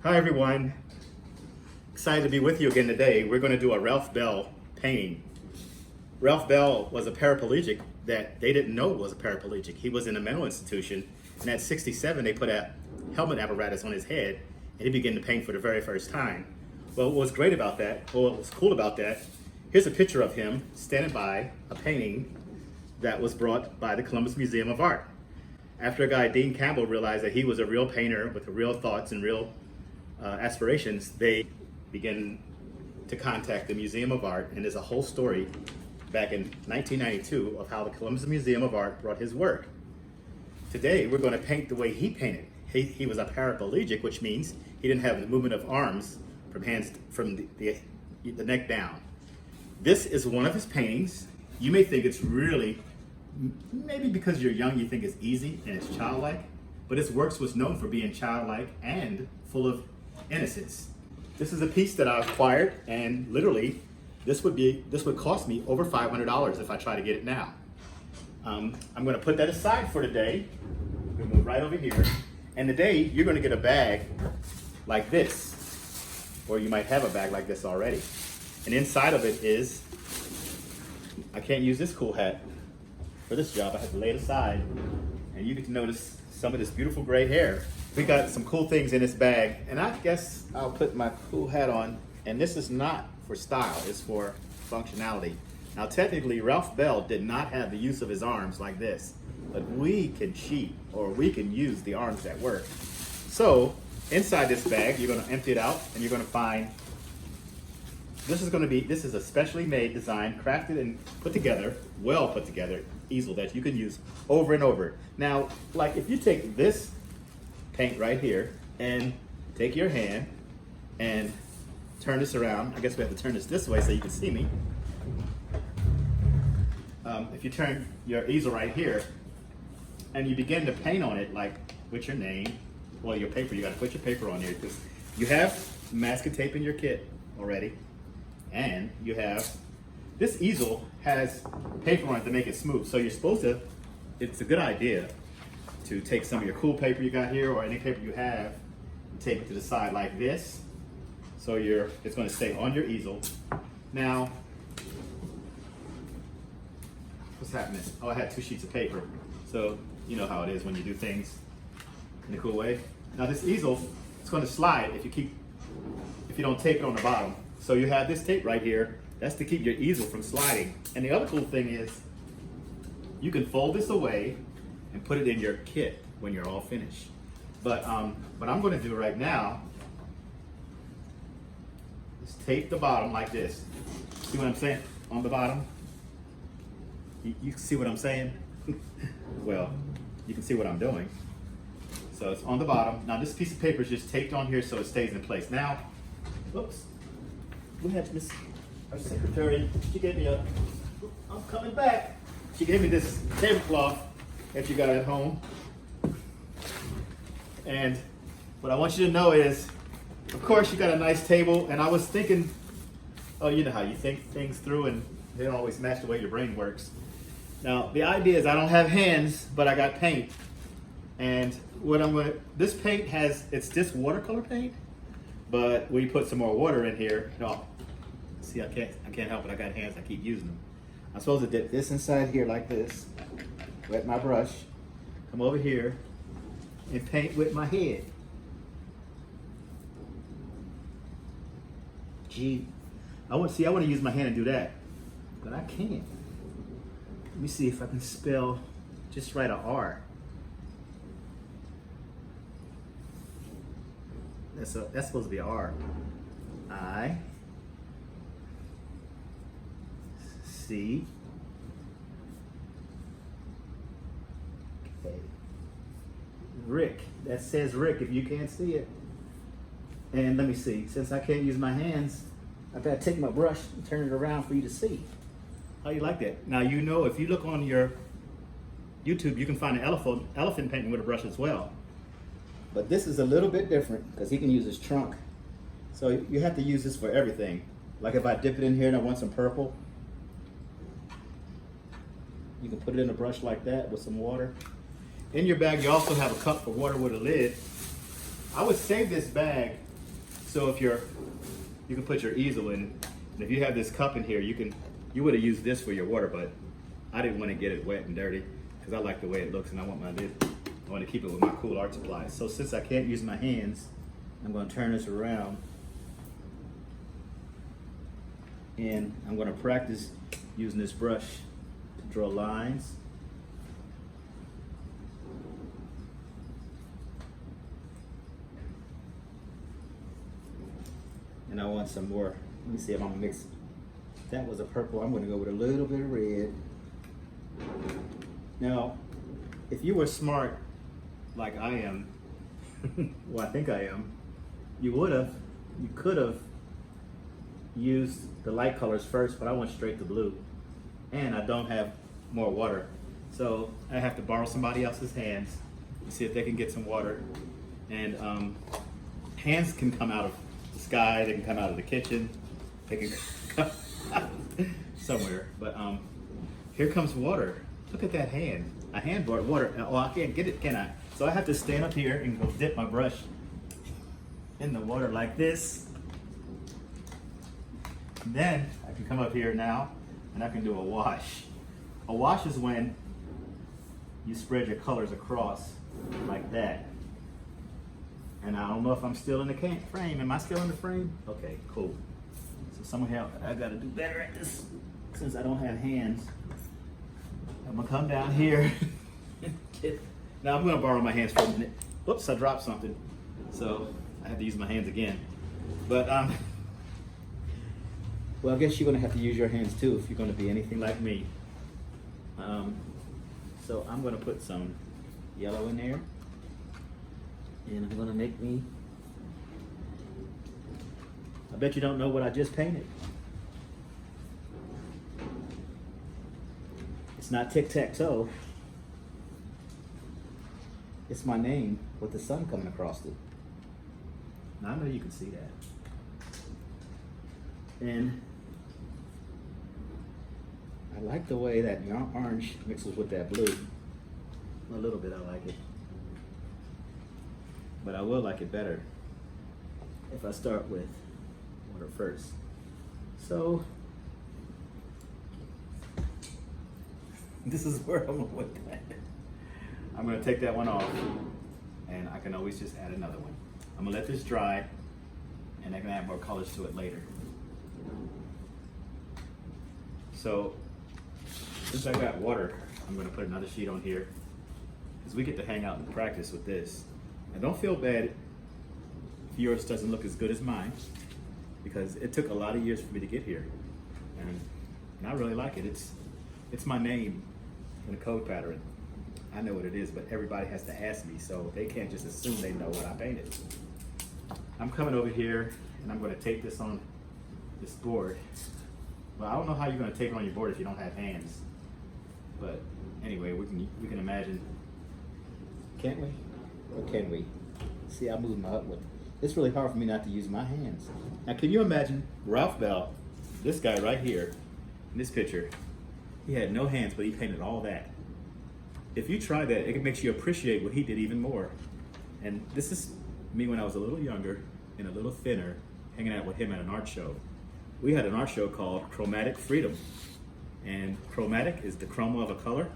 Hi everyone, excited to be with you again today. We're going to do a Ralph Bell painting. Ralph Bell was a paraplegic that they didn't know was a paraplegic. He was in a mental institution, and at 67 they put a helmet apparatus on his head and he began to paint for the very first time. Well, what was great about that, what was cool about that, here's a picture of him standing by a painting that was brought by the Columbus Museum of Art. After a guy, Dean Campbell, realized that he was a real painter with real thoughts and real aspirations, they began to contact the Museum of Art, and there's a whole story back in 1992 of how the Columbus Museum of Art brought his work. Today, we're going to paint the way he painted. He was a paraplegic, which means he didn't have the movement of arms from the neck down. This is one of his paintings. You may think it's really, maybe because you're young, you think it's easy and it's childlike, but his works was known for being childlike and full of innocence. This is a piece that I acquired, and literally, this would cost me over $500 if I try to get it now. I'm going to put that aside for today. I'm going to move right over here, and today you're going to get a bag like this, or you might have a bag like this already. And inside of it is, I can't use this cool hat for this job. I have to lay it aside, and you get to notice some of this beautiful gray hair. We got some cool things in this bag, and I guess I'll put my cool hat on, and this is not for style, it's for functionality. Now technically, Ralph Bell did not have the use of his arms like this, but we can cheat, or we can use the arms that work. So inside this bag, you're gonna empty it out, and you're gonna find, this is a specially made, designed, crafted, and put together, well put together easel that you can use over and over. Now, like if you take this paint right here and take your hand and turn this around. I guess we have to turn this way so you can see me. If you turn your easel right here and you begin to paint on it, like with your name, well, your paper, you got to put your paper on here because you have masking tape in your kit already, and you have, this easel has paper on it to make it smooth. So you're supposed to, it's a good idea to take some of your cool paper you got here or any paper you have and tape it to the side like this. So it's going to stay on your easel. Now, what's happening? Oh, I had 2 sheets of paper. So you know how it is when you do things in a cool way. Now this easel, it's going to slide if you don't tape it on the bottom. So you have this tape right here. That's to keep your easel from sliding. And the other cool thing is you can fold this away and put it in your kit when you're all finished. But what I'm going to do right now is tape the bottom like this. See what I'm saying on the bottom? You see what I'm saying? Well, you can see what I'm doing. So it's on the bottom. Now this piece of paper is just taped on here so it stays in place. Now, oops, we have our secretary, she gave me I'm coming back. She gave me this tablecloth that you got at home. And what I want you to know is, of course, you got a nice table, and I was thinking, oh, you know how you think things through and they don't always match the way your brain works. Now, the idea is I don't have hands, but I got paint. And this paint it's just watercolor paint, but we put some more water in here. See, I can't help it, I got hands, I keep using them. I'm supposed to dip this inside here like this, wet my brush, come over here, and paint with my head. Gee, I want to use my hand and do that, but I can't. Let me see if I can spell, just write a R. That's supposed to be a R. I C K. Rick. That says Rick if you can't see it. And let me see. Since I can't use my hands, I've got to take my brush and turn it around for you to see. How you like that? Now you know if you look on your YouTube, you can find an elephant painting with a brush as well. But this is a little bit different because he can use his trunk. So you have to use this for everything. Like if I dip it in here and I want some purple, you can put it in a brush like that with some water. In your bag, you also have a cup for water with a lid. I would save this bag So if you can put your easel in, and if you have this cup in here, you would have used this for your water, but I didn't want to get it wet and dirty because I like the way it looks and I want to keep it with my cool art supplies. So since I can't use my hands, I'm going to turn this around and I'm going to practice using this brush to draw lines. And I want some more. Let me see if I'm gonna mix. That was a purple. I'm gonna go with a little bit of red. Now, if you were smart like I am, well, I think I am, you could have used the light colors first, but I went straight to blue. And I don't have more water. So I have to borrow somebody else's hands to see if they can get some water. And hands can come out of the sky, they can come out of the kitchen, they can come somewhere. But here comes water. Look at that hand. A hand brought water. Oh, I can't get it, can I? So I have to stand up here and go dip my brush in the water like this. And then I can come up here now and I can do a wash. A wash is when you spread your colors across like that. And I don't know if I'm still in the frame. Am I still in the frame? Okay, cool. So someone help. I gotta do better at this since I don't have hands. I'm gonna come down here. Now I'm gonna borrow my hands for a minute. Whoops, I dropped something. So I have to use my hands again. But well, I guess you're gonna have to use your hands too if you're gonna be anything like me. So I'm gonna put some yellow in there. And I'm gonna make me, I bet you don't know what I just painted. It's not tic-tac-toe. It's my name with the sun coming across it. Now I know you can see that. And I like the way that orange mixes with that blue. A little bit I like it. But I will like it better if I start with water first. So this is where I'm going with that. I'm gonna take that one off and I can always just add another one. I'm gonna let this dry and I can add more colors to it later. So since I got water, I'm gonna put another sheet on here because we get to hang out and practice with this. And don't feel bad if yours doesn't look as good as mine, because it took a lot of years for me to get here. And I really like it. It's my name in a code pattern. I know what it is, but everybody has to ask me, so they can't just assume they know what I painted. I'm coming over here and I'm gonna tape this on this board. Well, I don't know how you're gonna tape it on your board if you don't have hands. But anyway, we can imagine. Can't we? Or can we? See, I moved my up with. It's really hard for me not to use my hands. Now, can you imagine Ralph Bell, this guy right here, in this picture, he had no hands, but he painted all that. If you try that, it makes you appreciate what he did even more. And this is me when I was a little younger and a little thinner, hanging out with him at an art show. We had an art show called Chromatic Freedom. And chromatic is the chroma of a color.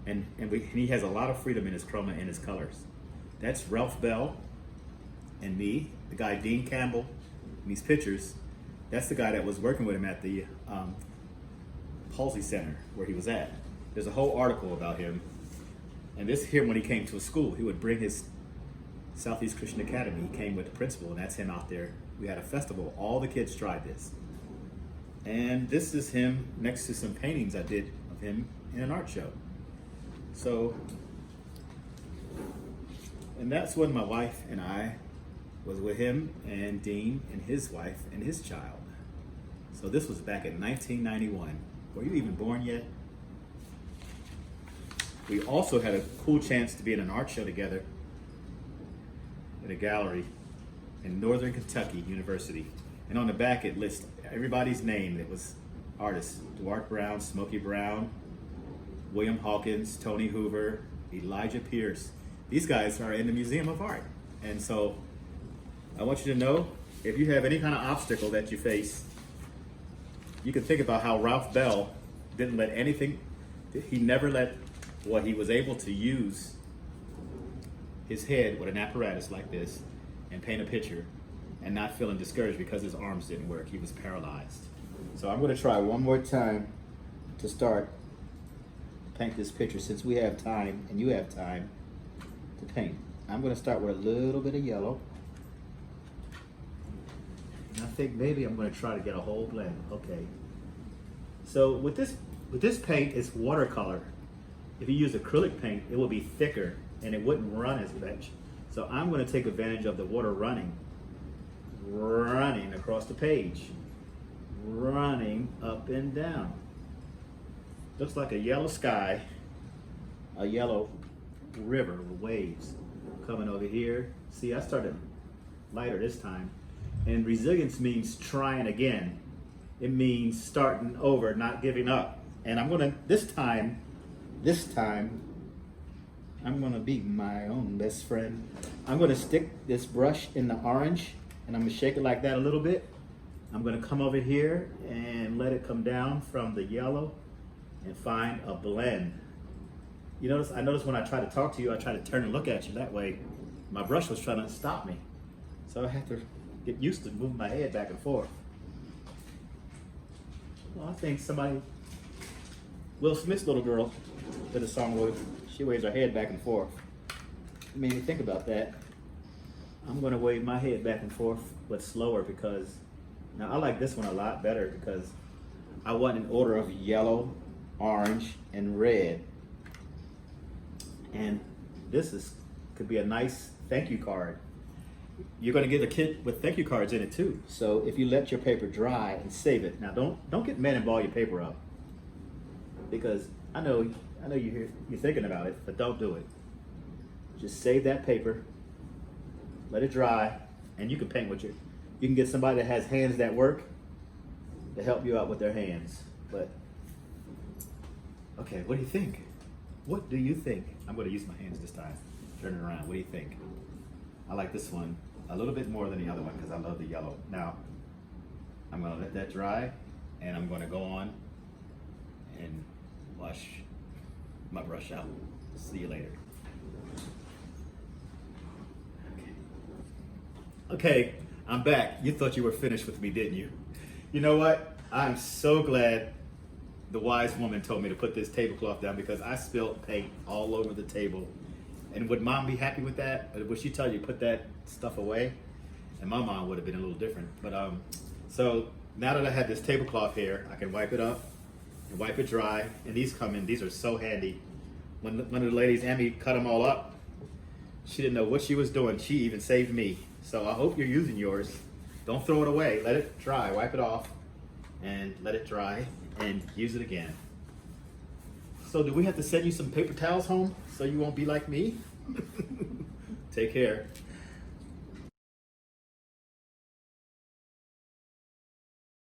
And he has a lot of freedom in his chroma and his colors. That's Ralph Bell and me, the guy Dean Campbell in these pictures. That's the guy that was working with him at the Palsy Center where he was at. There's a whole article about him. And this here, when he came to a school, he would bring his Southeast Christian Academy. He came with the principal, and that's him out there. We had a festival. All the kids tried this. And this is him next to some paintings I did of him in an art show. So, and that's when my wife and I was with him and Dean and his wife and his child. So this was back in 1991. Were you even born yet? We also had a cool chance to be in an art show together at a gallery in Northern Kentucky University. And on the back it lists everybody's name. It was artists: Duarte Brown, Smokey Brown, William Hawkins, Tony Hoover, Elijah Pierce. These guys are in the Museum of Art. And so I want you to know, if you have any kind of obstacle that you face, you can think about how Ralph Bell didn't let anything, he never let what he was able to use his head with an apparatus like this and paint a picture and not feeling discouraged because his arms didn't work. He was paralyzed. So I'm going to try one more time to start to paint this picture since we have time and you have time to paint. I'm going to start with a little bit of yellow. And I think maybe I'm going to try to get a whole blend. Okay. So with this paint, it's watercolor. If you use acrylic paint, it will be thicker and it wouldn't run as much. So I'm going to take advantage of the water running across the page, running up and down. Looks like a yellow sky, a yellow river with waves coming over here. See, I started lighter this time. And resilience means trying again. It means starting over, not giving up. And I'm gonna, this time, I'm gonna be my own best friend. I'm gonna stick this brush in the orange and I'm gonna shake it like that a little bit. I'm gonna come over here and let it come down from the yellow and find a blend. You notice, I noticed when I try to talk to you, I try to turn and look at you. That way, my brush was trying to stop me. So I have to get used to moving my head back and forth. Well, I think somebody, Will Smith's little girl did a song where she waves her head back and forth. It made me think about that. I'm gonna wave my head back and forth, but slower because, now I like this one a lot better because I want an order of yellow, orange, and red. And this could be a nice thank you card. You're going to get a kit with thank you cards in it too. So if you let your paper dry and save it, now don't get mad and ball your paper up, because I know you're thinking about it, but don't do it. Just save that paper, let it dry, and you can paint with you can get somebody that has hands that work to help you out with their hands. But okay, what do you think? What do you think? I'm going to use my hands this time. Turn it around. What do you think? I like this one a little bit more than the other one because I love the yellow. Now, I'm going to let that dry and I'm going to go on and wash my brush out. See you later. Okay, I'm back. You thought you were finished with me, didn't you? You know what? I'm so glad the wise woman told me to put this tablecloth down because I spilled paint all over the table. And would mom be happy with that? Or would she tell you put that stuff away? And my mom would have been a little different. But so now that I have this tablecloth here, I can wipe it up and wipe it dry. And these come in, these are so handy. When one of the ladies, Amy, cut them all up, she didn't know what she was doing. She even saved me. So I hope you're using yours. Don't throw it away. Let it dry, wipe it off, and let it dry, and use it again. So do we have to send you some paper towels home so you won't be like me? Take care.